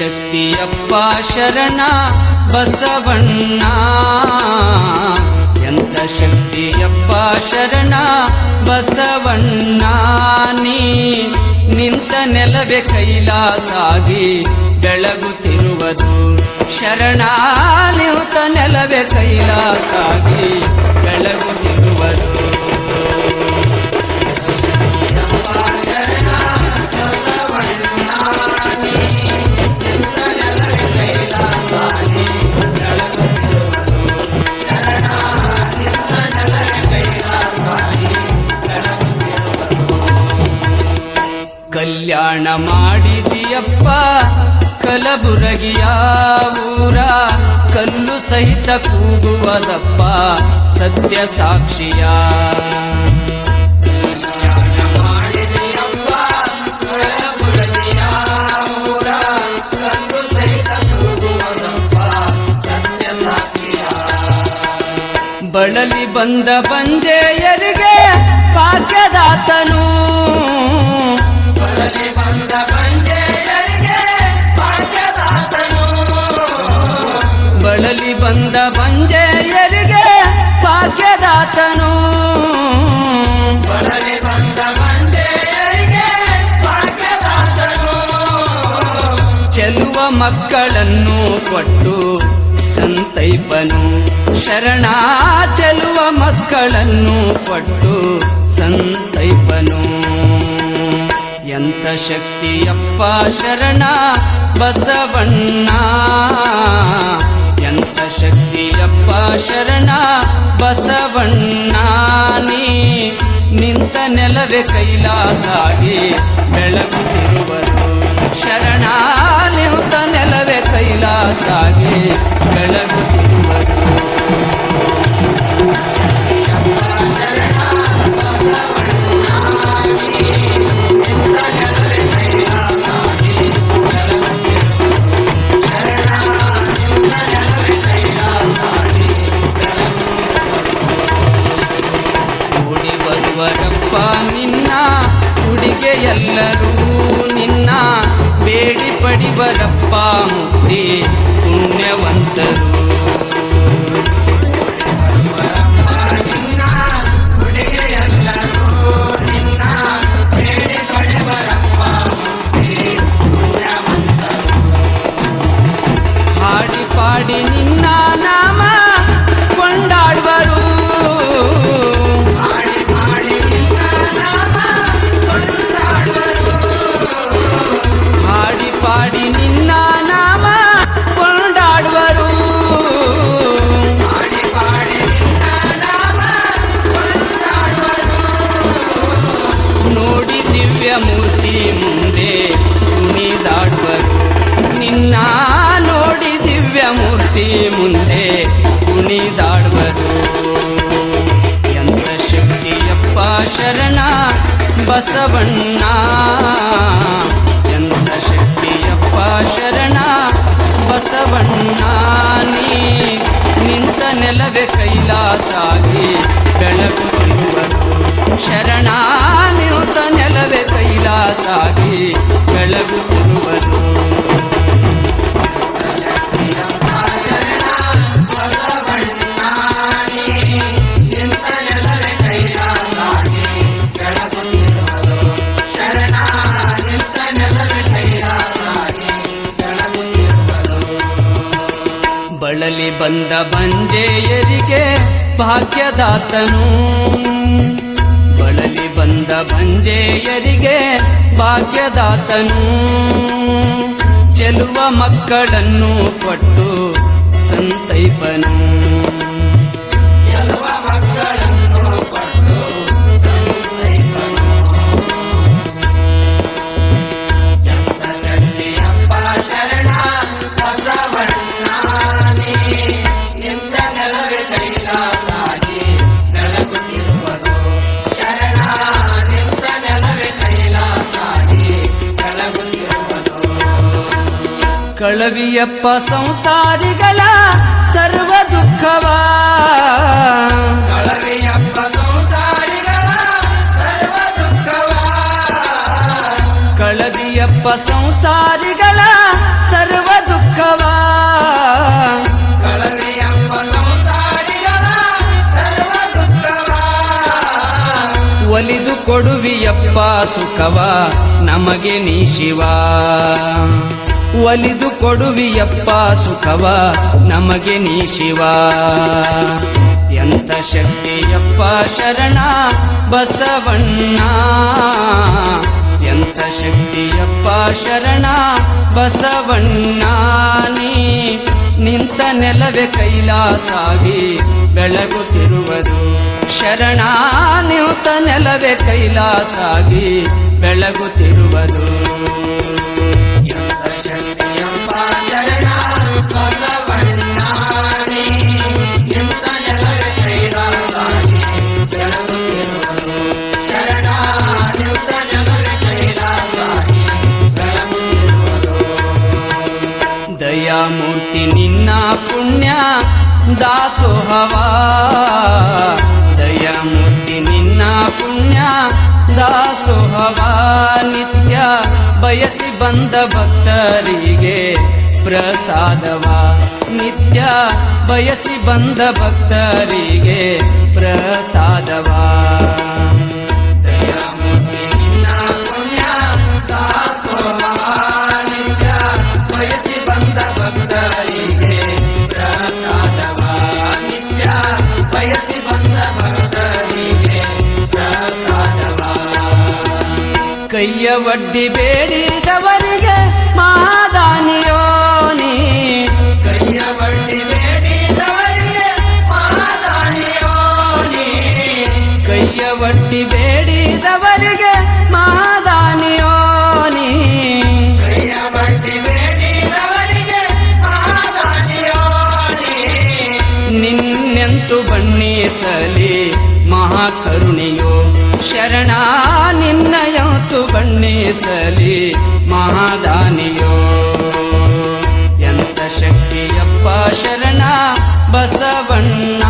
ಶಕ್ತಿಯಪ್ಪ ಶರಣ ಬಸವಣ್ಣ, ಎಂತ ಶಕ್ತಿಯಪ್ಪ ಶರಣ ಬಸವಣ್ಣ. ನೀ ನಿಂತ ನೆಲವೇ ಕೈಲಾಸಾಗಿ ಬೆಳಗುತ್ತಿರುವುದು ಶರಣ, ನಿಂತ ನೆಲವೇ ಕೈಲಾಸಾಗಿ ಬೆಳಗುತ್ತಿರುವುದು. ಕಲ್ಯಾಣ ಮಾಡಿದಿಯಪ್ಪ ಕಲಬುರಗಿಯ ಊರ, ಕಲ್ಲು ಸಹಿತ ಕೂಗುವದಪ್ಪ ಸತ್ಯ ಸಾಕ್ಷಿಯ. ಕಲ್ಯಾಣ ಮಾಡಿದಿಯಪ್ಪ ಕಲಬುರಗಿಯ ಊರ, ಕಲ್ಲು ಸಹಿತ ಕೂಗುವದಪ್ಪ ಸತ್ಯ ಸಾಕ್ಷಿಯ. ಬಳಲಿ ಬಂದ ಬಂಜೆಯರಿಗೆ ಭಾಗ್ಯದಾತನು, ಬಳಲಿ ಬಂದ ಬಂಜೆಯರಿಗೆ ಭಾಗ್ಯದಾತನು, ಬಳಲಿ ಬಂದ ಬಂಜೆಯರಿಗೆ ಭಾಗ್ಯದಾತನು, ಬಳಲಿ ಬಂದ ಬಂಜೆಯರಿಗೆ ಭಾಗ್ಯದಾತನು. ಚೆಲುವ ಮಕ್ಕಳನ್ನು ಕೊಟ್ಟು ಸಂತೈಪನು ಶರಣ, ಚೆಲುವ ಮಕ್ಕಳನ್ನು ಕೊಟ್ಟು ಸಂತೈಪನು. ಎಂತ ಶಕ್ತಿಯಪ್ಪ ಶರಣ ಬಸವಣ್ಣ, ಎಂತ ಶಕ್ತಿಯಪ್ಪ ಶರಣ ಬಸವಣ್ಣ. ನೀ ನಿಂತ ನೆಲವೇ ಕೈಲಾಸಾಗಿ ಬೆಳಗುತ್ತಿರುವರು ಶರಣ, ನಿಂತ ನೆಲವೇ ಕೈಲಾಸಾಗಿ ಬೆಳಗುತ್ತಿರುವರು. ನಿನ್ನ ಉಡಿಗೆಯೆಲ್ಲರೂ ನಿನ್ನ ಬೇಡಿ ಪಡಿಬರಪ್ಪ ಮುಕ್ತಿ ಪುಣ್ಯವಂತರು. ನಿನ್ನ ಉಡಿಗೆಯೆಲ್ಲರೂ ನಿನ್ನ ಬೇಡಿ ಪಡಿಬರಪ್ಪ ಮುಕ್ತಿ ಪುಣ್ಯವಂತರು. ಹಾಡಿ ಪಾಡಿ ನಿನ್ನ ನಾಮ ಕೊಂಡಾಡುವರು, ಪಾಡಿ ನಿನ್ನ ನಾಮ ಕೊಂಡಾಡುವರು, ನೋಡಿ ದಿವ್ಯ ಮೂರ್ತಿ ಮುಂದೆ ಕುಣಿದಾಡುವರು. ನಿನ್ನ ನೋಡಿ ದಿವ್ಯ ಮೂರ್ತಿ ಮುಂದೆ ಕುಣಿದಾಡುವರು. ಎಂತ ಶಕ್ತಿಯಪ್ಪ ಶರಣ ಬಸವಣ್ಣ, ಎಂತ ಶಕ್ತಿಯಪ್ಪ ಶರಣ ಬಸವಣ್ಣ. ನೀ ನಿಂತ ನೆಲವೇ ಕೈಲಾಸಾಗಿ ಬೆಳಗುತ್ತಿರುವರು ಶರಣ, ನಿಂತ ನೆಲವೇ ಕೈಲಾಸಾಗಿ ಬೆಳಗುತ್ತಿರುವರು. ಬಳಲಿ ಬಂದ ಬಂಜೆಯರಿಗೆ ಭಾಗ್ಯದಾತನು, ಬಳಲಿ ಬಂದ ಬಂಜೆಯರಿಗೆ ಭಾಗ್ಯದಾತನು. ಚೆಲುವ ಮಕ್ಕಳನ್ನು ಕೊಟ್ಟು ಸಂತೈಪನು, ಚೆಲುವ ಮಕ್ಕಳನ್ನು ಕೊಟ್ಟು ಸಂತೈಪನು. ಎಂತ ಶಕ್ತಿಯಪ್ಪ ಶರಣ ಬಸವಣ್ಣ, ನಿಂತ ನೆಲವೇ ಕೈಲಾಸಾಗಿ ಬೆಳಗುತ್ತಿರುವುದು ಶರಣ, ನಿಂತ ನೆಲವೇ ಕೈಲಾಸಾಗಿ ಬೆಳಗುತ್ತಿರುವುದು. ಕಳವಿಯಪ್ಪ ಸಂಸಾರಿಗಳ ಸರ್ವ ದುಃಖವ, ಕಳವಿಯಪ್ಪ ಸಂಸಾರಿಗಳ ಸರ್ವ ದುಃಖವ, ಕಳವಿಯಪ್ಪ ಸಂಸಾರಿಗಳ ಸಂಸಾರಿಗಳ ಸರ್ವ ದುಃಖವ ಕಳವೆ ಎಂಬ ಸಂಸಾರಿಗಳ ಸರ್ವ ದುಃಖವ ಒಲಿದು ಕೊಡುವಿಯಪ್ಪ ಸುಖವ ನಮಗೆ ನೀ ಶಿವ ಒಲಿದು ಕೊಡುವಿಯಪ್ಪ ಸುಖವ ನಮಗೆ ನೀ ಶಿವ ಎಂತ ಶಕ್ತಿಯಪ್ಪ ಶರಣ ಬಸವಣ್ಣ ಎಂತ ಶಕ್ತಿಯಪ್ಪ ಶರಣ ಬಸವಣ್ಣ ನೀ ನಿಂತ ನೆಲವೇ ಕೈಲಾಸಾಗಿ ಬೆಳಗುತ್ತಿರುವರು ಶರಣ ನಿಂತ ನೆಲವೇ ಕೈಲಾಸಾಗಿ ಬೆಳಗುತ್ತಿರುವರು ಎಂತ ಶಕ್ತಿಯಪ್ಪ ಶರಣ ಬಸವಣ್ಣ ನೀ ನಿಂತ ನೆಲವೇ ಕೈಲಾಸಾಗಿ ಬೆಳಗುತ್ತಿರುವರು ಶರಣ ನಿಂತ ನೆಲವೇ ಕೈಲಾಸಾಗಿ ಬೆಳಗುತ್ತಿರುವರು ದಯಾಮೂರ್ತಿ ನಿನ್ನ ಪುಣ್ಯ ದಾಸೋಹವ ದಯಾಮೂರ್ತಿ ನಿನ್ನ ಪುಣ್ಯ ದಾಸೋಹವ ನಿತ್ಯ ಬಯಸಿ ಬಂದ ಭಕ್ತರಿಗೆ ಪ್ರಸಾದವ ನಿತ್ಯ ಬಯಸಿ ಬಂದ ಭಕ್ತರಿಗೆ ಪ್ರಸಾದವ ದಯಾಮೂರ್ತಿ ನಿನ್ನ ಪುಣ್ಯ ದಾಸೋಹವ ನಿತ್ಯ ಬಯಸಿ ಬಂದ ಭಕ್ತರಿಗೆ ಪ್ರಸಾದವ ನಿತ್ಯ ಬಯಸಿ ಬಂದ ಭಕ್ತರಿಗೆ ಪ್ರಸಾದವ ಕೈಯ ಒಡ್ಡಿ ಬೇಡಿದವರಿಗೆ ಮಾದಾನಿಯೋ ನೀ ಕೈಯ ಬಡ್ಡಿ ಬೇಡಿದವರಿಗೆ ಮಾದಾನಿಯೋ ನೀ ಕೈಯ ಒಡ್ಡಿ ಬೇಡಿದವರಿಗೆ ಮಾದಾನಿಯೋ ನೀ ಕೈಯ ಬಡ್ಡಿ ಬೇಡಿದವರಿಗೆ ಮಾದಾನಿಯೋ ನೀ ನಿನ್ನೆಂತು ಬಣ್ಣಿಸಲಿ ಮಹಾಕರುಣಿಯೋ ಶರಣ ನಿನ್ನಯಂತು ಬಣ್ಣಿಸಲಿ ಮಹಾದಾನಿಯೋ ಎಂತ ಶಕ್ತಿಯಪ್ಪ ಶರಣ ಬಸವಣ್ಣ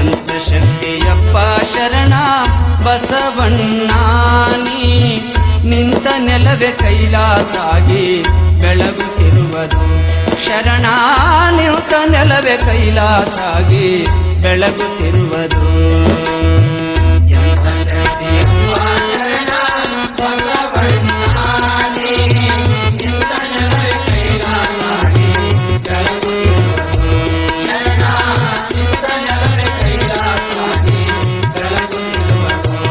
ಎಂತ ಶಕ್ತಿಯಪ್ಪ ಶರಣ ಬಸವಣ್ಣ ನೀ ನಿಂತ ನೆಲವೇ ಕೈಲಾಸಾಗಿ ಬೆಳಗುತ್ತಿರುವುದು ಶರಣ ನಿಂತ ನೆಲವೇ ಕೈಲಾಸಾಗಿ ಬೆಳಗುತ್ತಿರುವುದು ಎಂತ ಶಕ್ತಿಯಪ್ಪ ಶರಣ ಬಸವಣ್ಣ ನೀ ನಿಂತ ನೆಲವೇ ಕೈಲಾಸಾಗಿ ಬೆಳಗುತ್ತಿರುವುದು ಶರಣ ನಿಂತ ನೆಲವೇ ಕೈಲಾಸಾಗಿ ಬೆಳಗುತ್ತಿರುವುದು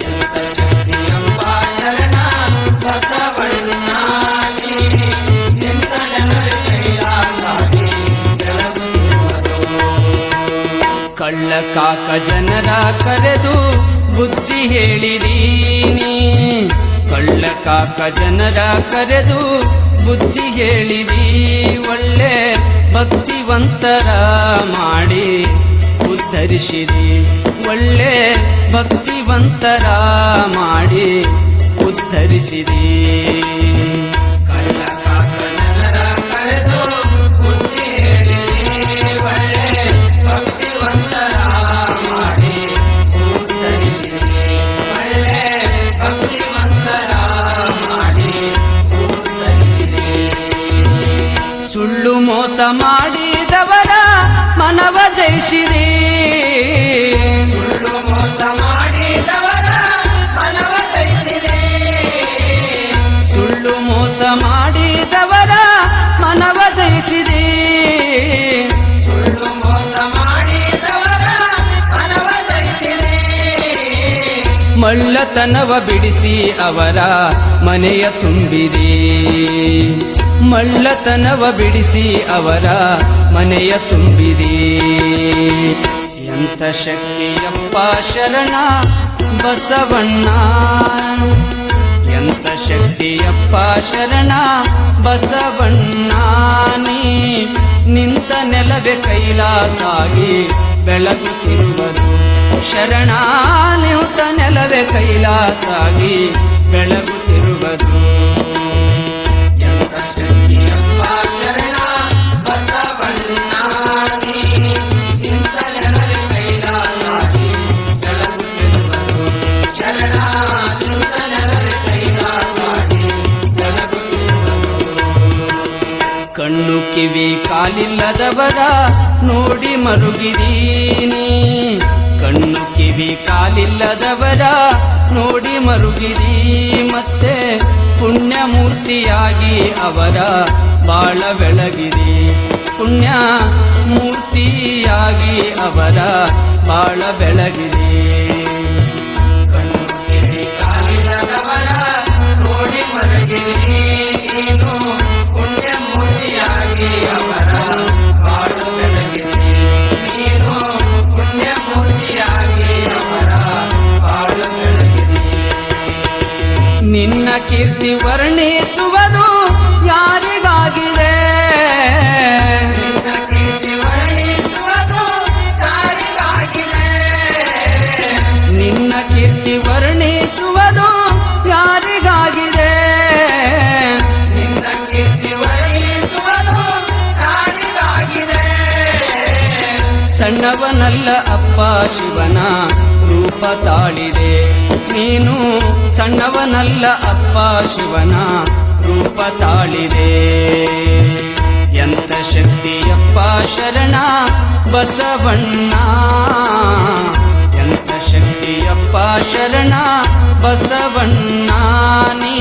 ಎಂತ ಶಕ್ತಿಯಪ್ಪ ಶರಣ ಬಸವಣ್ಣ ನೀ ನಿಂತ ನೆಲವೇ ಕೈಲಾಸಾಗಿ ಬೆಳಗುತ್ತಿರುವುದು ಕಳ್ಳ ಕಾಕ ಜನರ ಕರೆದು ಬುದ್ಧಿ ಹೇಳಿದೀನಿ ಕಳ್ಳ ಕಾಕ ಜನರ ಕರೆದು ಬುದ್ಧಿ ಹೇಳಿದಿ ಒಳ್ಳೆ ಭಕ್ತಿವಂತರ ಮಾಡಿ ಉದ್ಧರಿಸಿರಿ ಒಳ್ಳೆ ಭಕ್ತಿವಂತರ ಮಾಡಿ ಉದ್ಧರಿಸಿರಿ ಕಳ್ಳ ಕಾಕನರ ಕರೆದು ಬುದ್ಧಿ ಹೇಳಿರಿ ಒಳ್ಳೆ ಭಕ್ತಿವಂತರ ಮಾಡಿ ಉದ್ಧರಿಸಿರಿ ಒಳ್ಳೆ ಭಕ್ತಿವಂತರ ಮಾಡಿ ಉದ್ಧರಿಸಿರಿ ಸುಳ್ಳು ಮೋಸ ಮಾಡಿದವರ ಮನವ ಜಯಿಸಿರಿ ಸುಳ್ಳು ಮೋಸ ಮಾಡಿದವರ ಮನವ ಜಯಿಸಿರಿ ಸುಳ್ಳು ಮೋಸ ಮಾಡಿದವರ ಮನವ ಜಯಿಸಿರಿ ಸುಳ್ಳು ಮೋಸ ಮಾಡಿದವರ ಮನವ ಜಯಿಸಿರಿ ಮಳ್ಳತನವ ಬಿಡಿಸಿ ಅವರ ಮನೆಯ ತುಂಬಿರಿ ಮಳ್ಳತನವ ಬಿಡಿಸಿ ಅವರ ಮನೆಯ ತುಂಬಿರಿ ಎಂತ ಶಕ್ತಿಯಪ್ಪ ಶರಣ ಬಸವಣ್ಣ ಎಂತ ಶಕ್ತಿಯಪ್ಪ ಶರಣ ಬಸವಣ್ಣ ನೀ ನಿಂತ ನೆಲವೇ ಕೈಲಾಸಾಗಿ ಬೆಳಗುತ್ತಿರುವುದು ಶರಣ ನಿಂತ ನೆಲವೇ ಕೈಲಾಸಾಗಿ ಬೆಳಗುತ್ತಿರುವುದು ಎಂತ ಶಕ್ತಿಯಪ್ಪ ಶರಣ ಬಸವಣ್ಣ ನೀ ನಿಂತ ನೆಲವೇ ಕೈಲಾಸಾಗಿ ಬೆಳಗುತ್ತಿರುವುದು ಶರಣ ನಿಂತ ನೆಲವೇ ಕೈಲಾಸಾಗಿ ಇಲ್ಲದವರ ನೋಡಿ ಮರುಗಿದೀನಿ. ಕಣ್ಣು ಕಿವಿ ಕಾಲಿಲ್ಲದವರ ನೋಡಿ ಮರುಗಿರಿ. ಮತ್ತೆ ಪುಣ್ಯ ಮೂರ್ತಿಯಾಗಿ ಅವರ ಬಾಳ ಬೆಳಗಿರಿ. ಪುಣ್ಯ ಮೂರ್ತಿಯಾಗಿ ಅವರ ಬಾಳ ಬೆಳಗಿರಿ. ಕಣ್ಣು ಕಿವಿ ಕಾಲಿಲ್ಲದವರ ನೋಡಿ ಮರಗಿರಿ. ನೀನು ಪುಣ್ಯ ಮೂರ್ತಿಯಾಗಿ ಅವರ ಬಾಳು ಬೆಳಗಿರಿ. ನೀನು ಪುಣ್ಯ ಮೂರ್ತಿಯಾಗಿ ಅವರ ಬಾಳು ಬೆಳಗಿರಿ. ನಿನ್ನ ಕೀರ್ತಿ ವರ್ಣಿಸುವುದು ಯಾರಿಗಾಗಿದೆ? ನಿನ್ನ ಕೀರ್ತಿ ವರ್ಣಿಸುವುದು ಯಾರಿಗಾಗಿದೆ? ನಿನ್ನ ಕೀರ್ತಿ ವರ್ಣಿಸುವುದು ಯಾರಿಗಾಗಿದೆ? ನಿನ್ನ ಕೀರ್ತಿ ವರ್ಣಿಸುವುದು ಯಾರಿಗಾಗಿದೆ? ಸಣ್ಣವನಲ್ಲ ಅಪ್ಪ ಶಿವನ ರೂಪ ತಾಳಿದೆ ನೀನು. ಸಣ್ಣವನಲ್ಲ ಅಪ್ಪ ಶಿವನ ರೂಪ ತಾಳಿದೆ. ಎಂತ ಶಕ್ತಿಯಪ್ಪ ಶರಣ ಬಸವಣ್ಣ. ಎಂತ ಶಕ್ತಿಯಪ್ಪ ಶರಣ ಬಸವಣ್ಣ. ನೀ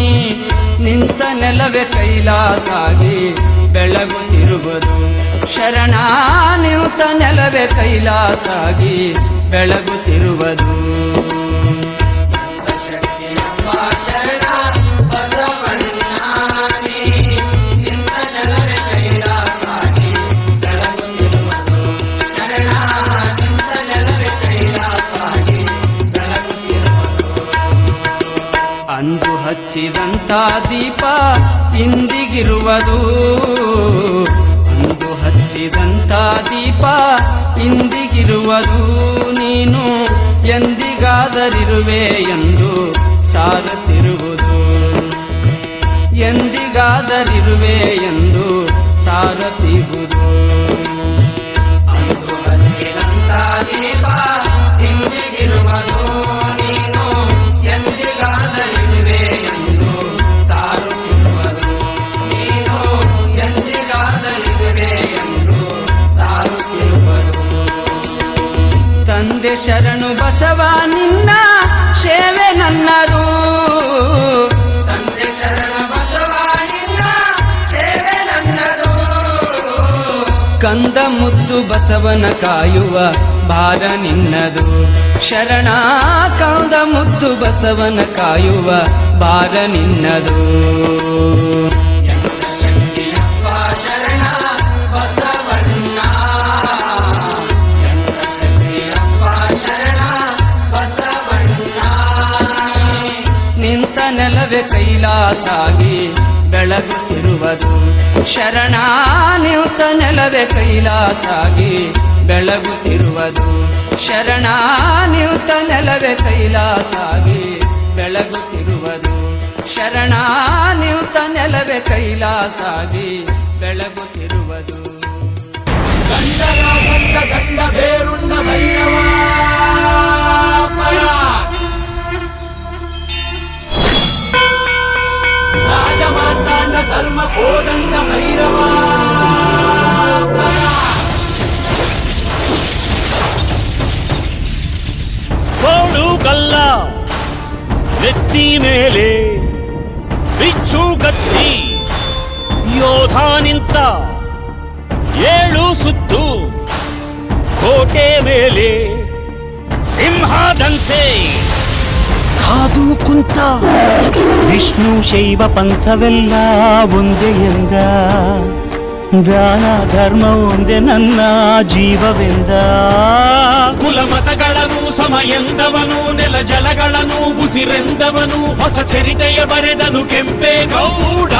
ನಿಂತ ನೆಲವೇ ಕೈಲಾಸಾಗಿ ಬೆಳಗುತ್ತಿರುವುದು. ಶರಣ ನಿಂತ ನೆಲವೇ ಕೈಲಾಸಾಗಿ ಬೆಳಗುತ್ತಿರುವುದು. ಶಕ್ತಿಯಪ್ಪ ಶರಣ ಬಸವಣ್ಣ. ನೀ ನಿಂತ ನೆಲವೇ ಕೈಲಾಸಾಗಿ ಬೆಳಗುತ್ತಿರುವುದು. ಶರಣ ನಿಂತ ನೆಲವೇ ಕೈಲಾಸಾಗಿ ಬೆಳಗುತ್ತಿರುವುದು. ಅಂದು ಹಚ್ಚಿದಂತ ದೀಪ ಇಂದಿಗಿರುವುದು. ಅಂದು ಹಚ್ಚಿದಂತ ದೀಪ ಇಂದಿಗಿರುವುದು. ನೀನು ಎಂದಿಗಾದರಿರುವೆ ಎಂದು ಸಾರುತ್ತಿರುವುದು. ಎಂದಿಗಾದರಿರುವೆ ಎಂದು ಸಾರುತ್ತಿರುವುದು. ಅಂದು ಹಚ್ಚಿದಂತ ದೀಪ ಇಂದಿಗಿರುವುದು. ನೀನು ಎಂದಿಗಾದರಿರುವೆ ಎಂದು ಸಾರುತ್ತಿರುವುದು. ನೀನು ಎಂದಿಗಾದರಿರುವೆ ಎಂದು ಸಾರುತ್ತಿರುವುದು. ತಂದೆ ಶರಣು ಬಸವ ನಿನ್ನ ಸೇವೆ ನನ್ನದು. ತಂದೆ ಶರಣ ಬಸವ ನಿನ್ನ ಸೇವೆ ನನ್ನದು. ಕಂದ ಮುದ್ದು ಬಸವನ ಕಾಯುವ ಭಾರ ನಿನ್ನದು. ಶರಣ ಕಂದ ಮುದ್ದು ಬಸವನ ಕಾಯುವ ಭಾರ ನಿನ್ನದು. ಎಂತ ಶಕ್ತಿಯಪ್ಪ ಶರಣ ಬಸವಣ್ಣ. ಎಂತ ಶಕ್ತಿಯಪ್ಪ ಶರಣ ಬಸವಣ್ಣ. ನಿಂತ ನೆಲವೇ ಕೈಲಾಸಾಗಿ ಬೆಳಗುತ್ತಿರುವುದು. ಶರಣ ನಿಂತ ನೆಲವೇ ಕೈಲಾಸಾಗಿ ಬೆಳಗುತ್ತಿರುವುದು. ಶರಣ ನಿಂತ ನೆಲವೇ ಕೈಲಾಸಾಗಿ ಬೆಳಗುತ್ತಿರುವುದು. ಶರಣ ನಿಂತ ನೆಲವೇ ಕೈಲಾಸಾಗಿ ಬೆಳಗುತ್ತಿರುವುದು. ಗಂಡ ಗಂಡ ಬೇರುಣ್ಣ ಭೈರವ ಪರ. ರಾಜಮಾರ್ತಾಂಡ ಧರ್ಮ ಕೋದಂಡ ಭೈರವ ಪರ. ಕೋಡು ಕಲ್ಲ ನೆತ್ತಿ ಮೇಲೆ ಬಿಚ್ಚು ಕತ್ತಿ ಯೋಧ ನಿಂತ ಏಳು ಸುತ್ತು ಕೋಟೆ ಮೇಲೆ ಸಿಂಹದಂತೆ ಕಾದು ಕುಂತ ವಿಷ್ಣು ಶೈವ ಪಂಥವೆಲ್ಲ ಒಂದೇ ಎಂದ. ದಾನ ಧರ್ಮ ಒಂದೇ ನನ್ನ ಜೀವವೆಂದ. ಕುಲಮತಗಳನ್ನು ಸಮಯಂದವನು ನೆಲ ಜಲಗಳನ್ನು ಉಸಿರೆಂದವನು ಹೊಸ ಚರಿತೆಯ ಬರೆದನು ಕೆಂಪೇಗೌಡ.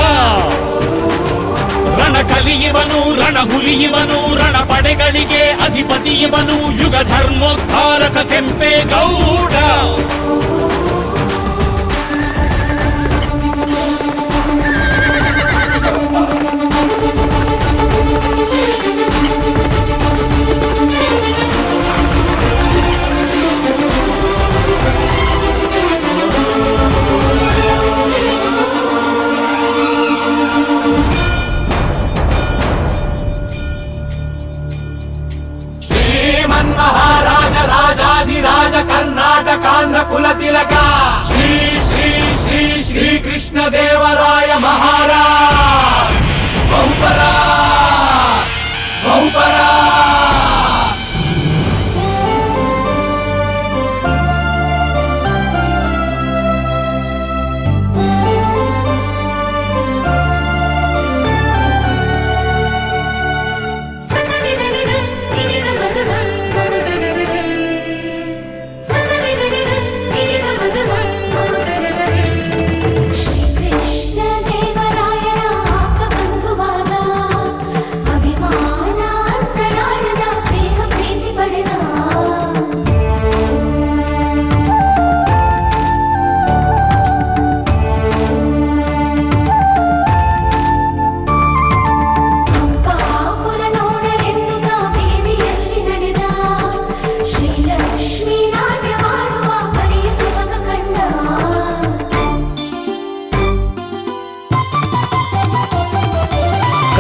ರಣ ಕಲಿಯುವನು ರಣ ಹುಲಿಯುವನು ರಣ ಪಡೆಗಳಿಗೆ ಅಧಿಪತಿಯುವನು ಯುಗ ಧರ್ಮೋದ್ಧಾರಕ ಕೆಂಪೇಗೌಡ.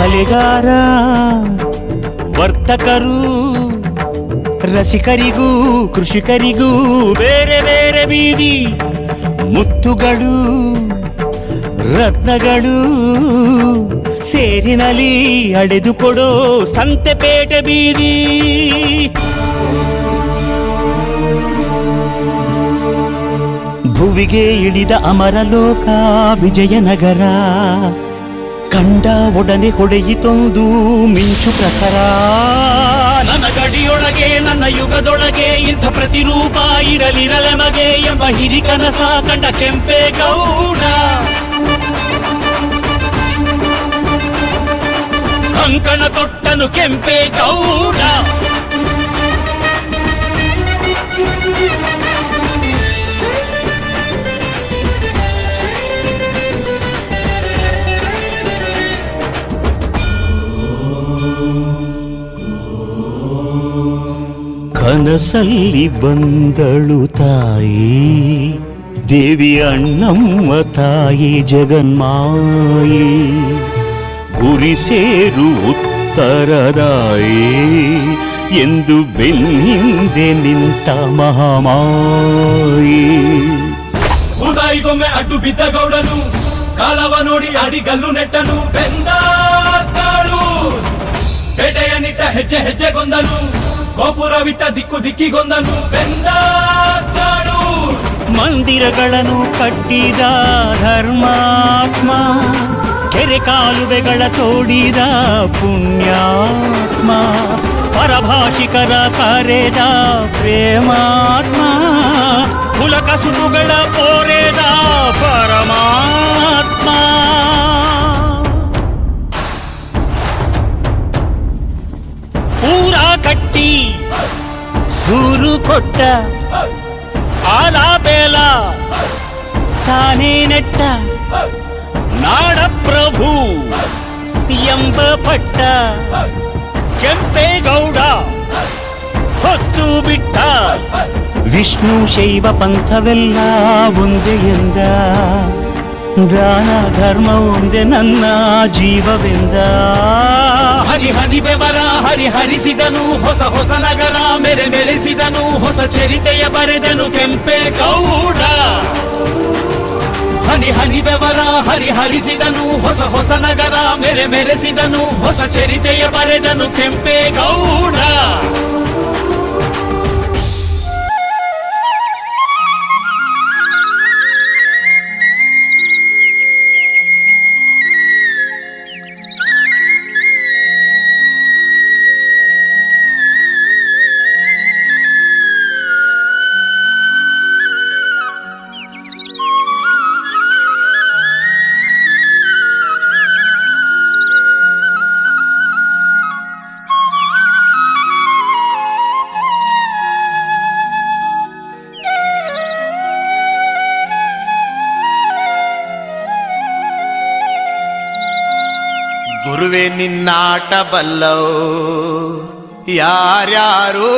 ಕಲೆಗಾರ ವರ್ತಕರು ರಸಿಕರಿಗೂ ಕೃಷಿಕರಿಗೂ ಬೇರೆ ಬೇರೆ ಬೀದಿ ಮುತ್ತುಗಳು ರತ್ನಗಳು ಸೇರಿನಲ್ಲಿ ಅಡೆದುಕೊಡೋ ಸಂತೆಪೇಟೆ ಬೀದಿ. ಭುವಿಗೆ ಇಳಿದ ಅಮರಲೋಕ ವಿಜಯನಗರ ಕಂಡ ಒಡನೆ ಹೊಡೆಯಿತೊಂದು ಮಿಂಚು ಪ್ರಖರ. ನನ್ನ ಗಡಿಯೊಳಗೆ ನನ್ನ ಯುಗದೊಳಗೆ ಇಂಥ ಪ್ರತಿರೂಪ ಇರಲಿರಲೆಮಗೆ ಎಂಬ ಹಿರಿಕನಸ ಕಂಡ ಕೆಂಪೇಗೌಡ. ಕಂಕಣ ತೊಟ್ಟನು ಕೆಂಪೇಗೌಡ. ಕನಸಲ್ಲಿ ಬಂದಳು ತಾಯಿ ದೇವಿ ಅಣ್ಣಮ್ಮ ತಾಯಿ ಜಗನ್ಮಾಯಿ. ಗುರಿ ಸೇರು ಉತ್ತರದಾಯಿ ಎಂದು ಬೆನ್ನಿಂದೆ ನಿಂತ ಮಹಾಮಾಯಿ. ಉದಾಯಿಗೊಮ್ಮೆ ಅಡ್ಡು ಬಿದ್ದ ಗೌಡನು ಕಾಲವ ನೋಡಿ ಅಡಿಗಲ್ಲು ನೆಟ್ಟನು. ಬೆಂದಾಳು ಪೇಟೆಯ ನಿಟ್ಟ ಹೆಜ್ಜೆ ಹೆಜ್ಜೆಗೊಂದನು. ಗೋಪುರವಿಟ್ಟ ದಿಕ್ಕು ದಿಕ್ಕಿಗೊಂದನು. ಬೆಂದಾಳು ಮಂದಿರಗಳನ್ನು ಕಟ್ಟಿದ ಧರ್ಮಾತ್ಮ ಕೆರೆ ಕಾಲುವೆಗಳ ತೋಡಿದ ಪುಣ್ಯಾತ್ಮ ಪರಭಾಷಿಕರ ಕರೆದ ಪ್ರೇಮಾತ್ಮ ಕುಲಕಸುಬುಗಳ ಕೋರೆದ ಪರಮಾತ್ಮ. ಊರ ಕಟ್ಟಿ ಸೂರು ಕೊಟ್ಟ ಆಲಾಬೇಲ ತಾನೇ ನೆಟ್ಟ ನಾಡಪ್ರಭು ಎಂಬ ಪಟ್ಟ ಕೆಂಪೇಗೌಡ ಹೊತ್ತು ಬಿಟ್ಟ. ವಿಷ್ಣು ಶೈವ ಪಂಥವೆಲ್ಲ ಒಂದೇ ಎಂದ ದಾನ ಧರ್ಮ ಒಂದೇ ನನ್ನ ಜೀವವೆಂದ. ಹರಿ ಹರಿ ಬೆವರ ಹರಿ ಹರಿಸಿದನು ಹೊಸ ಹೊಸ ನಗರ ಮೆರೆ ಮೆರೆಸಿದನು. ಹೊಸ ಚರಿತೆಯ ಬರೆದನು ಕೆಂಪೇಗೌಡ. ಹನಿ ಹನಿ ಬೆವರ ಹರಿ ಹರಿಸಿದನು ಹೊಸ ಹೊಸ ನಗರ ಮೆರೆ ಮೆರೆಸಿದನು. ಹೊಸ ಚರಿತೆಯ ಬರೆದನು ಕೆಂಪೇಗೌಡ. ಗುರುವೆ ನಿನ್ನಾಟ ಬಲ್ಲವು ಯಾರ್ಯಾರೋ,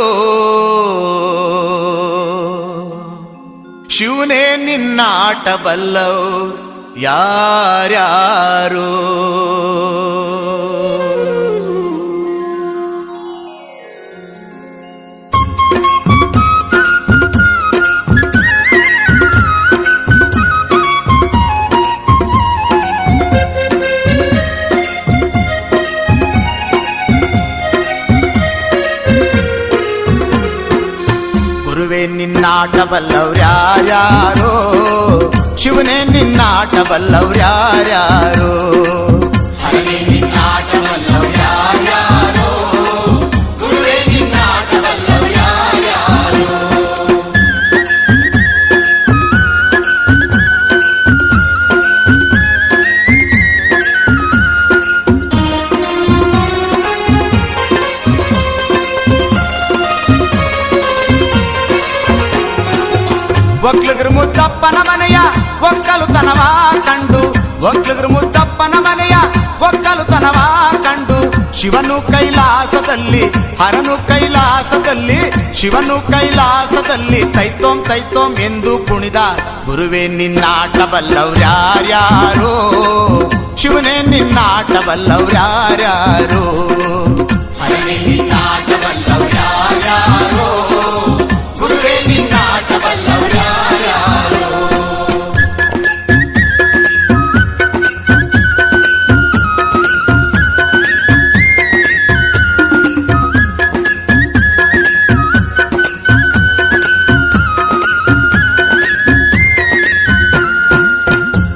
ಶಿವನೇ ನಿನ್ನಾಟ ಬಲ್ಲವು ಯಾರ್ಯಾರೋ. ಗುರುವೇ ನಿನ್ನಾಟ ಬಲ್ಲವ್ರ್ಯಾರ್ಯಾರೋ, ಶಿವನೇ ನಿನ್ನಾಟ ಬಲ್ಲವ್ರ್ಯಾರ್ಯಾರೋ. ಹರನೇ ನಿನ್ನಾಟ ಬಲ್ಲವ್ರ್ಯಾರ್ಯಾರೋ, ಗುರುವೇ ನಿನ್ನಾಟ ಬಲ್ಲವ್ರ್ಯಾರ್ಯಾರೋ. ಒಕ್ಲಗರು ಮುದ್ದಪ್ಪನ ಮನೆಯ ಒಕ್ಕಲುತನವ ಕಂಡು, ಒಕ್ಲಗರು ಮುದ್ದಪ್ಪನ ಮನೆಯ ಒಕ್ಕಲುತನವ ಕಂಡು, ಶಿವನು ಕೈಲಾಸದಲ್ಲಿ ಹರನು ಕೈಲಾಸದಲ್ಲಿ, ಶಿವನು ಕೈಲಾಸದಲ್ಲಿ ತೈತೋಂ ತೈತೋಂ ಎಂದು ಕುಣಿದ. ಗುರುವೇ ನಿನ್ನಾಟ ಬಲ್ಲವ್ರ್ಯಾರ್ಯಾರೋ, ಶಿವನೇ ನಿನ್ನಾಟವಲ್ಲವ್ರ್ಯಾರ್ಯಾರೋ ಹರನೇ ನಿನ್ನಾಟವಲ್ಲವ್ರ್ಯಾರ್ಯಾರೋ ಗುರುವೇ ನಿನ್ನಾಟವಲ್ಲವ್ರ್ಯಾರ್ಯಾರೋ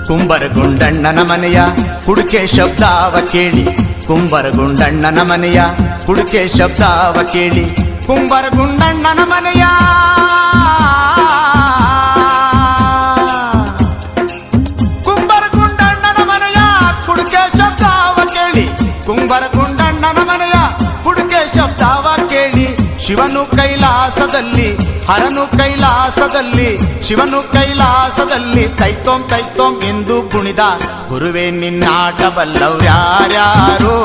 ಕುಂಬರಗುಂಡಣ್ಣನ ಮನೆಯ ಕುಡುಕೆ ಶಬ್ದಾವ ಕೇಳಿ ಕುಂಬರಗುಂಡಣ್ಣನ ಮನೆಯ ಕುಡುಕೆ ಶಬ್ದಾವ ಕೇಳಿ ಕುಂಬರಗುಂಡಣ್ಣನ ಮನೆಯ ಕುಂಬರಗುಂಡಣ್ಣನ ಮನೆಯ ಕುಡುಕೆ ಶಬ್ದಾವ ಕೇಳಿ ಕುಂಬರಗುಂಡಣ್ಣನ ಮನೆಯ ಕುಡುಕೆ ಶಬ್ದಾವ ಕೇಳಿ ಶಿವನು ಕೈಲಾಸದಲ್ಲಿ ಹರನು ಕೈಲಾಸದಲ್ಲಿ ಶಿವನು ಕೈಲಾಸದಲ್ಲಿ ತೈತೋಂ ತೈತೋಂ ಎಂದು ಕುಣಿದ ಗುರುವೇ ನಿನ್ನಾಟವಲ್ಲವ್ರ್ಯಾರ್ಯಾರೋ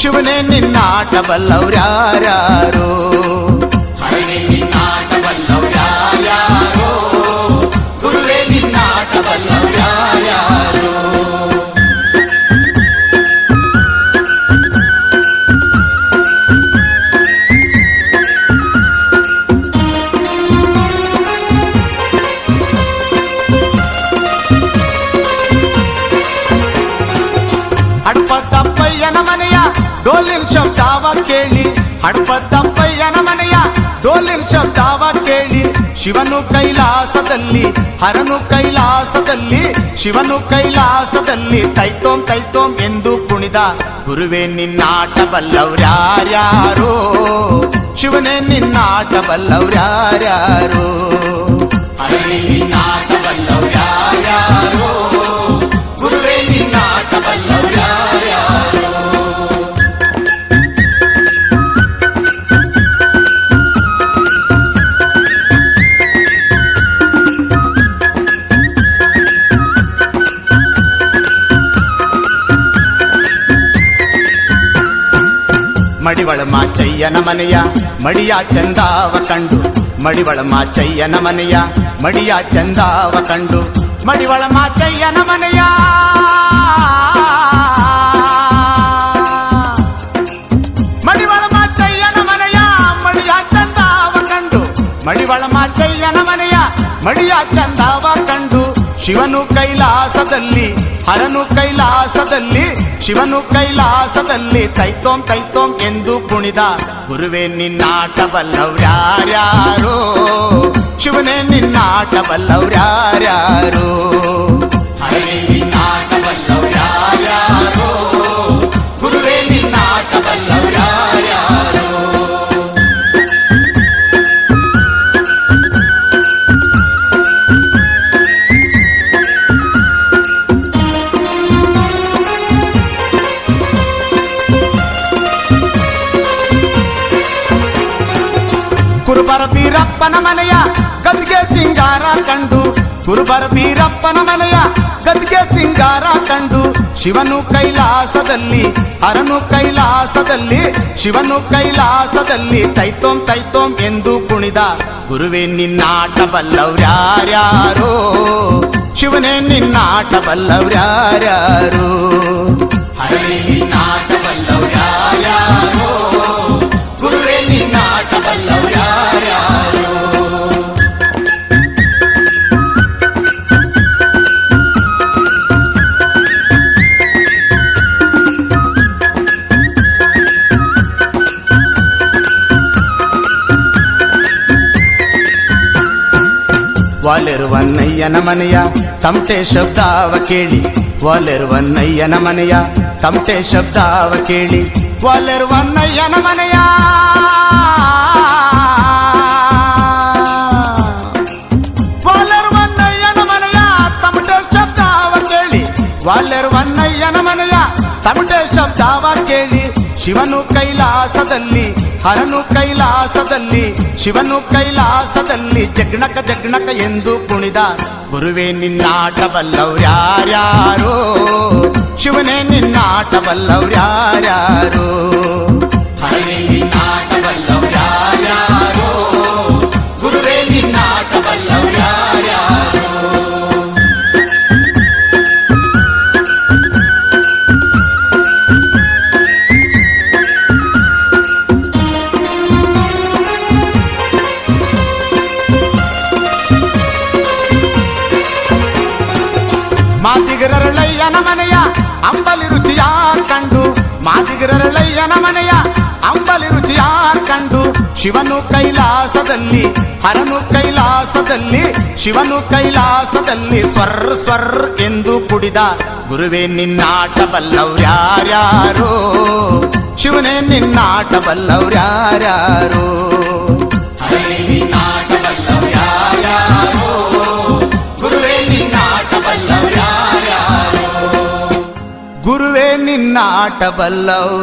ಶಿವನೇ ನಿನ್ನಾಟವಲ್ಲವ್ರ್ಯಾರ್ಯಾರೋ ಹರನೇ ನಿನ್ನಾಟವಲ್ಲವ್ರ್ಯಾರ್ಯಾರೋ ಗುರುವೇ ನಿನ್ನಾಟವಲ್ಲವ್ರ್ಯಾರ್ಯಾರೋ ಹಡ್ಪದಪ್ಪಯ್ಯನ ಮನೆಯ ಡೋಲಿನ ಶಬ್ದಾವ ಕೇಳಿ ಹಡ್ಪದಪ್ಪಯ್ಯನ ಮನೆಯ ಡೋಲಿನ ಶಬ್ದಾವ ಕೇಳಿ ಶಿವನು ಕೈಲಾಸದಲ್ಲಿ ಹರನು ಕೈಲಾಸದಲ್ಲಿ ಶಿವನು ಕೈಲಾಸದಲ್ಲಿ ತೈತೋಂ ತೈತೋಂ ಎಂದು ಕುಣಿದ ಗುರುವೇ ನಿನ್ನಾಟವಲ್ಲವ್ರ್ಯಾರ್ಯಾರೋ ಶಿವನೇ ನಿನ್ನಾಟವಲ್ಲವ್ರ್ಯಾರ್ಯಾರೋ ಹರನೇ ನಿನ್ನಾಟವಲ್ಲವ್ರ್ಯಾರ್ಯಾರೋ ಗುರುವೇ ನಿನ್ನಾಟವಲ್ಲವ್ರ್ಯಾರ್ಯಾರೋ ಮಡಿವಳ ಮಾಚಯ್ಯನ ಮನೆಯ ಮಡಿಯ ಚಂದಾವ ಕಂಡು ಮಡಿವಳ ಮಾಚಯ್ಯನ ಮನೆಯ ಮಡಿಯ ಚಂದಾವ ಕಂಡು ಮಡಿವಳ ಮಾಚಯ್ಯನ ಮನೆಯ ಮಡಿವಳ ಮಾಚಯ್ಯನ ಮನೆಯ ಮಡಿಯ ಚಂದಾವ ಕಂಡು ಮಡಿವಳ ಮಾಚಯ್ಯನ ಮನೆಯ ಮಡಿಯ ಚಂದಾವ ಕಂಡು ಶಿವನು ಕೈಲಾಸದಲ್ಲಿ ಹರನು ಕೈಲಾಸದಲ್ಲಿ ಶಿವನು ಕೈಲಾಸದಲ್ಲಿ ತೈತೋಂ ತೈತೋಂ ಎಂದು ಕುಣಿದ ಗುರುವೇ ನಿನ್ನಾಟವಲ್ಲವ್ರ್ಯಾರ್ಯಾರೋ ಶಿವನೇ ನಿನ್ನಾಟವಲ್ಲವ್ರ್ಯಾರ್ಯಾರೋ ಹರನೇ ನಿನ್ನಾಟವಲ್ಲವ್ರ್ಯಾರ್ಯಾರೋ ಗುರುವೇ ನಿನ್ನಾಟವಲ್ಲವ್ರ್ಯಾರ್ಯಾರೋ ಕುರುಬರ ಬೀರಪ್ಪನ ಮನೆಯ ಗದ್ಗೆ ಸಿಂಗಾರ ಕಂಡು ಕುರುಬರ ಬೀರಪ್ಪನ ಮನೆಯ ಗದ್ಗೆ ಸಿಂಗಾರ ಕಂಡು ಶಿವನು ಕೈಲಾಸದಲ್ಲಿ ಹರನು ಕೈಲಾಸದಲ್ಲಿ ಶಿವನು ಕೈಲಾಸದಲ್ಲಿ ತೈತೋಂ ತೈತೋಂ ಎಂದು ಕುಣಿದ ಗುರುವೇ ನಿನ್ನಾಟವಲ್ಲವ್ರ್ಯಾರ್ಯಾರೋ ಶಿವನೇ ನಿನ್ನಾಟವಲ್ಲವ್ರ್ಯಾರ್ಯಾರೋ ಹರನೇ ನಿನ್ನಾಟವಲ್ಲವ್ರ್ಯಾರ್ಯಾರೋ ಗುರುವೇ ನಿನ್ನಾಟವಲ್ಲವ್ರ್ಯಾರ್ಯಾರೋ ವಾಲೆರುವನ್ನಯ್ಯನ ಮನೆಯ ತಮಟೆ ಶಬ್ದಾವ ಕೇಳಿ ವಾಲೆರುವನ್ನಯ್ಯನ ಮನೆಯ ತಮಟೆ ಶಬ್ದಾವ ಕೇಳಿ ವಾಲೆರುವನ್ನಯ್ಯನ ಮನೆಯ ವಾಲೆರುವನ್ನಯ್ಯನ ಮನೆಯ ತಮಟೆ ಶಬ್ದಾವ ಕೇಳಿ ವಾಲೆರುವನ್ನಯ್ಯನ ಮನೆಯ ತಮಟೆ ಶಬ್ದಾವ ಕೇಳಿ ಶಿವನು ಕೈಲಾಸದಲ್ಲಿ ಹರನು ಕೈಲಾಸದಲ್ಲಿ ಶಿವನು ಕೈಲಾಸದಲ್ಲಿ ಜಗ್ಣಕ ಜಗ್ಣಕ ಎಂದು ಕುಣಿದ ಗುರುವೇ ನಿನ್ನಾಟವಲ್ಲವ್ರ್ಯಾರ್ಯಾರೋ ಶಿವನೇ ನಿನ್ನಾಟವಲ್ಲವ್ರ್ಯಾರ್ಯಾರೋ ಹರನೇ ನಿನ್ನಾಟವಲ್ಲವ್ರ್ಯಾರ್ಯಾರೋ ಗುರುವೇ ನಿನ್ನಾಟವಲ್ಲವ್ರ್ಯಾರ್ಯಾರೋ ಮಲ್ಲಯ್ಯನ ಮನೆಯ ಅಂಬಲಿ ರುಚಿಯ ಕಂಡು ಮಾದಿಗರಳಯ್ಯನ ಮನೆಯ ಅಂಬಲಿ ರುಚಿಯ ಕಂಡು ಶಿವನು ಕೈಲಾಸದಲ್ಲಿ ಹರನು ಕೈಲಾಸದಲ್ಲಿ ಶಿವನು ಕೈಲಾಸದಲ್ಲಿ ಸ್ವರ್ ಸ್ವರ್ ಎಂದು ಕುಡಿದ ಗುರುವೇ ನಿನ್ನಾಟ ಬಲ್ಲವ್ರ್ಯಾರ್ಯಾರೋ ಶಿವನೇ ನಿನ್ನಾಟ ಬಲ್ಲವ್ರ್ಯಾರ್ಯಾರೋ ಹರೇ ನಿನ್ನಾಟ ಬಲ್ಲವ್ರ್ಯಾರ್ಯಾರೋ ಗುರುವೇ ನಿನ್ನಾಟ ಬಲ್ಲವ್ರ್ಯಾರ್ಯಾರೋ ಗುರುವೇ ನಿನ್ನಾಟ ಬಲ್ಲವ್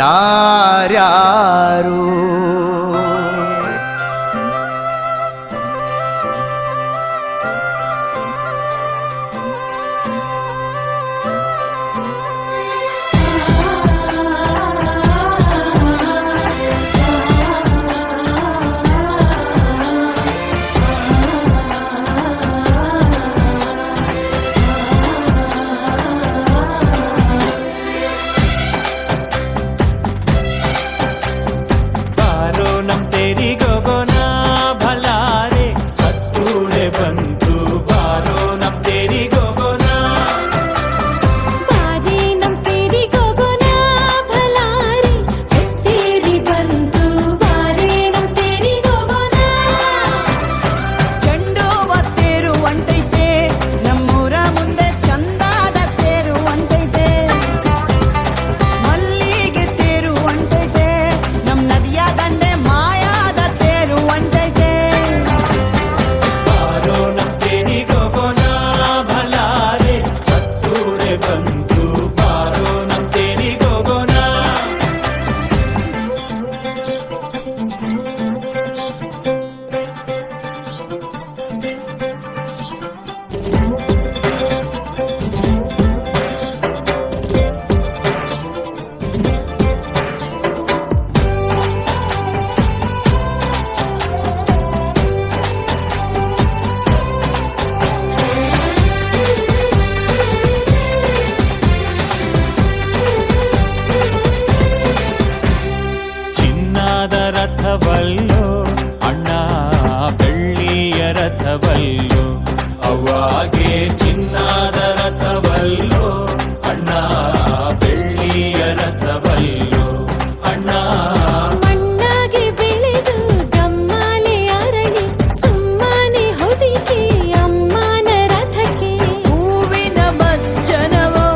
ಯಾರ್ಯಾರು ರಥವಲ್ಲೋ ಅಣ್ಣ ಬೆಳ್ಳಿಯ ರಥವಲ್ಲೋ ಅವ್ವಾಗೆ ಚಿನ್ನದ ರಥವಲ್ಲೋ ಅಣ್ಣ ಬೆಳ್ಳಿಯ ರಥವಲ್ಲೋ ಅಣ್ಣ ಮಣ್ಣಾಗೆ ಬೆಳೆದು ಗಮ್ಮಾಲೆ ಅರಳಿ ಸುಮ್ಮನೆ ಹೊದಿಕೆ ಅಮ್ಮನ ರಥಕ್ಕೆ ಹೂವಿನ ಮಜ್ಜನವೋ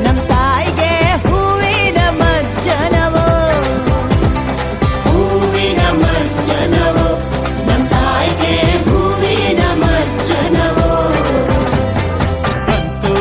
ನಮ್ ತಾಯಿಗೆ ಹೂವಿನ ಮಜ್ಜನವೋ ಹೂವಿನ ಮಜ್ಜನವೋ ನಮ್ ತಾಯಿಗೆ ಹೂವಿನ ಮಜ್ಜನವೋ ಬಂತು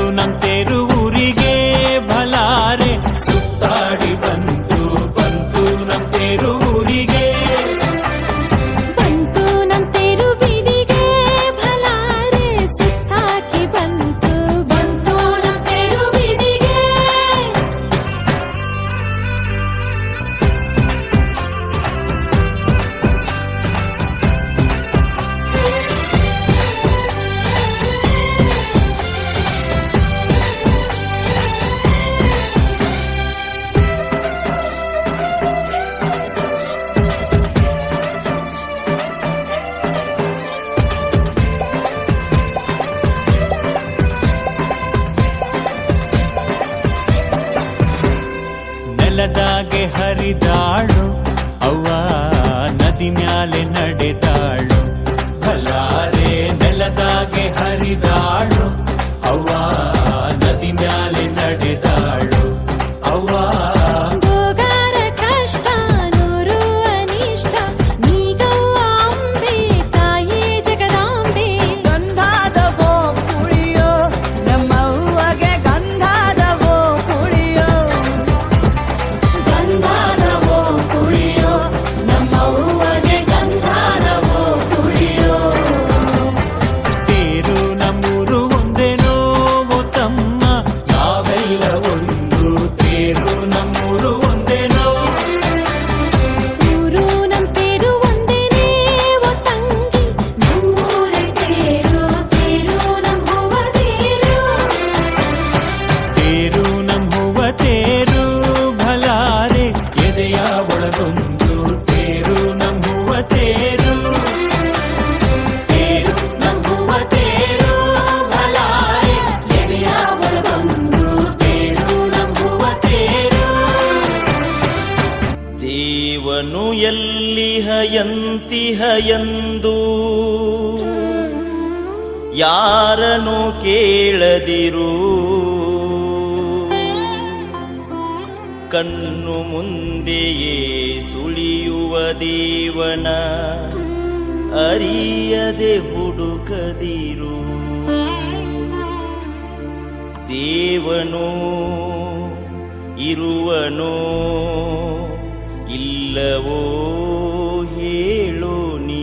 ಎಂದು ಯಾರನ್ನು ಕೇಳದಿರು, ಕಣ್ಣು ಮುಂದೆಯೇ ಸುಳಿಯುವ ದೇವನ ಅರಿಯದೆ ಹುಡುಕದಿರು. ದೇವನೋ ಇರುವನೋ ಇಲ್ಲವೋ ಹೇಳು ನೀ.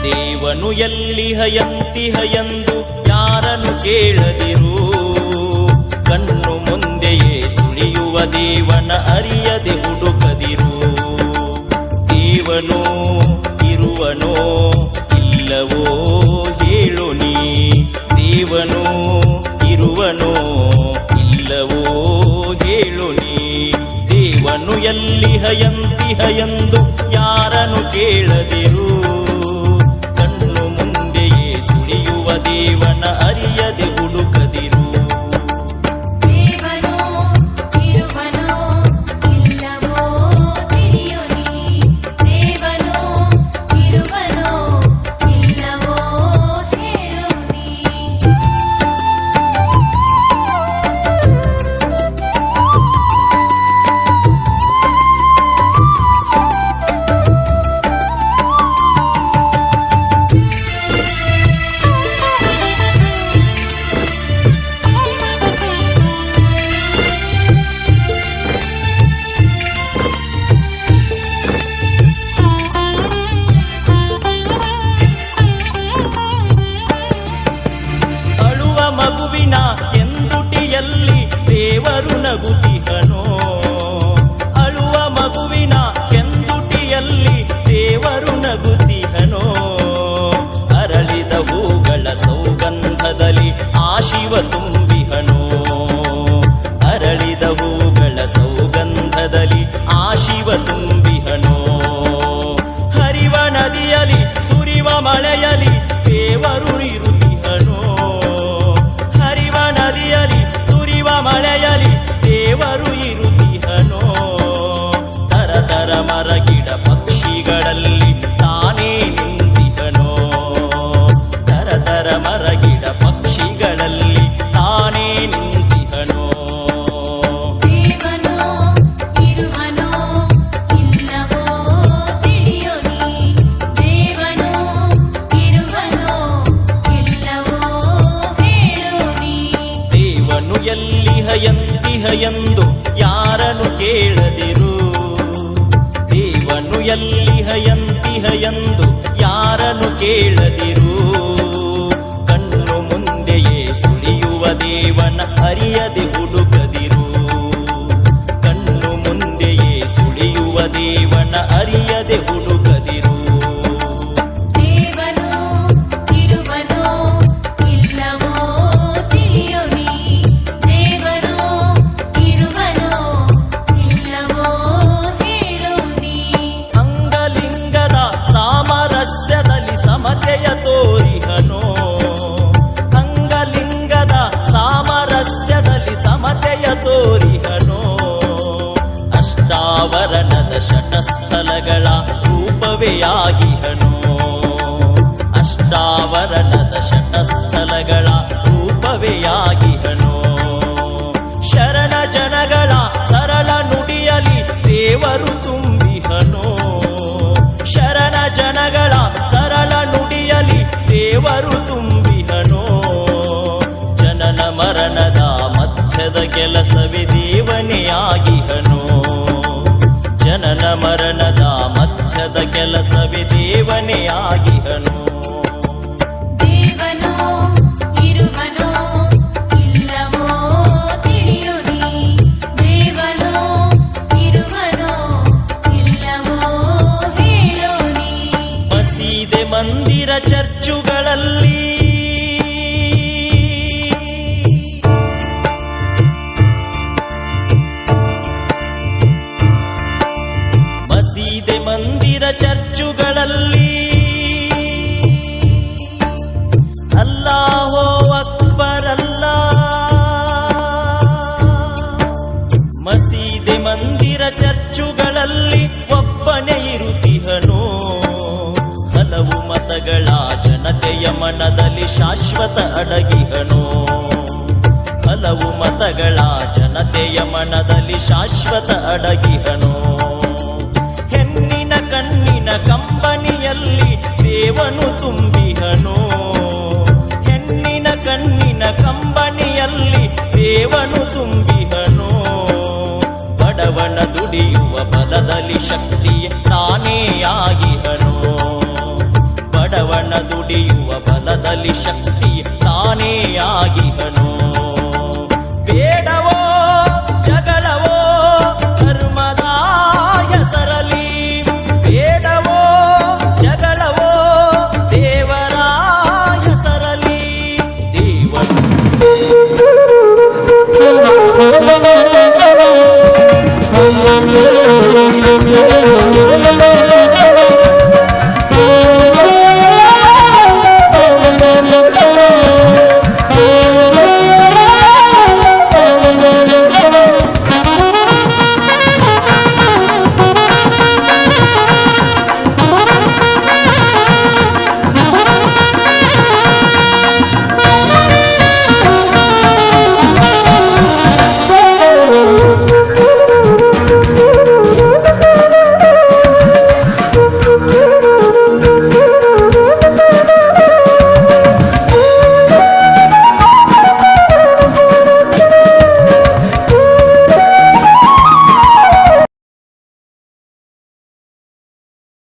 ದೇವನು ಎಲ್ಲಿ ಹಯಂತಿಹ ಎಂದು ಯಾರನ್ನು ಕೇಳದಿರು, ಕಣ್ಣು ಮುಂದೆಯೇ ಸುಳಿಯುವ ದೇವನ ಅರಿಯದೆ ಹುಡುಕದಿರು. ದೇವನೋ ಇರುವನೋ ಇಲ್ಲವೋ ಹೇಳು ನೀ. ದೇವನೋ ಇರುವನೋ ಇಲ್ಲವೋ ಹೇಳು ನೀ. ದೇವನು ಎಲ್ಲಿ ಹಯಂತಿಹ ಎಂದು ಯಾರನ್ನು ಕೇಳದಿರು, ಕಣ್ಣು ಮುಂದೆಯೇ ಸುಳಿಯುವ ದೇವನ ಅರಿಯದೆ ಹುಡುಕದಿರು. ದೇವನೋ ಇರುವನೋ ಇಲ್ಲವೋ ತಿಳಿಯು ನೀ. ದೇವನೋ ಇರುವನೋ ಇಲ್ಲವೋ ಹೇಳು ನೀ. ಅಳುವ ಮಗುವಿನ ಕೆಂದುಟಿಯಲ್ಲಿ ದೇವರು ನಗುತ್ತಿಹನೋ. ಅಳುವ ಮಗುವಿನ ಕೆಂದುಟಿಯಲ್ಲಿ ದೇವರು ನಗುತ್ತಿಹನೋ. ಅರಳಿದ ಹೂಗಳ ಸೌಗಂಧದಲ್ಲಿ ಆ ಶಿವ ತುಂಬಿಹನೋ. ಅರಳಿದ ಹೂಗಳ ಸೌಗಂಧದಲ್ಲಿ ಆ ಶಿವ ತುಂಬಿಹನೋ. ಹರಿವ ನದಿಯಲ್ಲಿ ಸುರಿವ ಮಳೆಯಲಿ ದೇವರು ಇರುತ್ತಿಹನೋ. ಹರಿವ ನದಿಯಲ್ಲಿ ಸುರಿವ ಮಳೆಯಲಿ ದೇವರು ಇರುತ್ತಿಹನೋ. ತರತರ ಮರಗಿಡ ಪಕ್ಷಿಗಳಲ್ಲಿ ತಾನೇ ನಿಂತಿಹನೋ. ತರತರ ಮರಗಿಡ ಪಕ್ಷಿಗಳಲ್ಲಿ ತಾನೇ ನಿಂತಿಹನೋ. ದೇವನೋ ಇರುವನೋ ಇಲ್ಲವೋ ತಿಳಿಯು ನೀ. ದೇವನೋ ಇರುವನೋ ಇಲ್ಲವೋ ಹೇಳು ನೀ. ದೇವನು ಎಲ್ಲಿ ಹಯಂತಿಹ ಎಂದು ಯಾರನ್ನು ಕೇಳದಿರು. ದೇವನು ಎಲ್ಲಿ ಹಯಂತಿಹ ಎಂದು ಯಾರನ್ನು ಕೇಳದಿರು. ಕಣ್ಣು ಮುಂದೆಯೇ ಸುಳಿಯುವ ದೇವನ ಅರಿಯದೆ ಹುಡುಕದಿರು. ಕಣ್ಣು ಮುಂದೆಯೇ ಸುಳಿಯುವ ದೇವನ ಅರಿಯದೆ ಹುಡುಕದಿರು. ದೇವನೋ ಇರುವನೋ ಇಲ್ಲವೋ ತಿಳಿಯು ನೀ. ದೇವನೋ ಇರುವನೋ ಇಲ್ಲವೋ ಹೇಳು ನೀ. ಅಂಗಲಿಂಗದ ಸಾಮರಸ್ಯದಲ್ಲಿ ಸಮತೆಯ ತೋರಿಹನೋ. ಅಂಗಲಿಂಗದ ಸಾಮರಸ್ಯದಲ್ಲಿ ಸಮತೆಯ ತೋರಿಹನೋ. ಅಷ್ಟಾವರಣದ ಶಟಸ್ಥಲಗಳ ರೂಪವೇ ಆಗಿಹನೋ. ಅಷ್ಟಾವರಣದ ಶಟಸ್ಥಲಗಳ ರೂಪವೇ ಆಗಿಹನೋ. ಶರಣ ಜನಗಳ ಸರಳ ನುಡಿಯಲಿ ದೇವರು ತುಂಬಿಹನೋ. ಶರಣ ಜನಗಳ ಸರಳ ನುಡಿಯಲಿ ದೇವರು ತುಂಬಿಹನೋ. ಜನನ ಮರಣದ ಮಧ್ಯದ ಕೆಲಸವೇ ದೇವನೇ ಆಗಿಹನೋ. ಜನನ ಮರಣದ ಮಧ್ಯದ ಕೆಲಸವೇ ದೇವನೇ ಆಗಿಹನೋ. ದೇವನೋ ಇರುವನೋ ಇಲ್ಲವೋ ತಿಳಿಯು ನೀ. ದೇವನೋ ಇರುವನೋ ಇಲ್ಲವೋ ಹೇಳು ನೀ. ಮಸೀದೆ ಮಂದಿರ ಚರ್ಚುಗಳಲ್ಲಿ ಬಸಿದೆ ಮಂದಿರ ಚರ್ಚುಗಳಲ್ಲಿ ಒಬ್ಬನೇ ಇರುತ್ತಿಹನೋ ಹಲವು ಮತಗಳ ಜನತೆಯ ಮನದಲ್ಲಿ ಶಾಶ್ವತ ಅಡಗಿಹನೋ ಹಲವು ಮತಗಳ ಜನತೆಯ ಮನದಲ್ಲಿ ಶಾಶ್ವತ ಅಡಗಿಹನೋ ಹೆಣ್ಣಿನ ಕಣ್ಣಿನ ಕಂಬನಿಯಲ್ಲಿ ದೇವನು ತುಂಬಿಹನೋ ಹೆಣ್ಣಿನ ಕಣ್ಣಿನ ಕಂಬನಿಯಲ್ಲಿ ದೇವನು ತುಂಬಿಹನೋ ಬಡವನ ದುಡಿಯುವ ಬಲದಲ್ಲಿ ಶಕ್ತಿಯ ತಾನೇ ಆಗಿಹನೋ ಬಡವನ ದುಡಿಯುವ ಬಲದಲ್ಲಿ ಶಕ್ತಿಯ ತಾನೇ ಆಗಿಹನೋ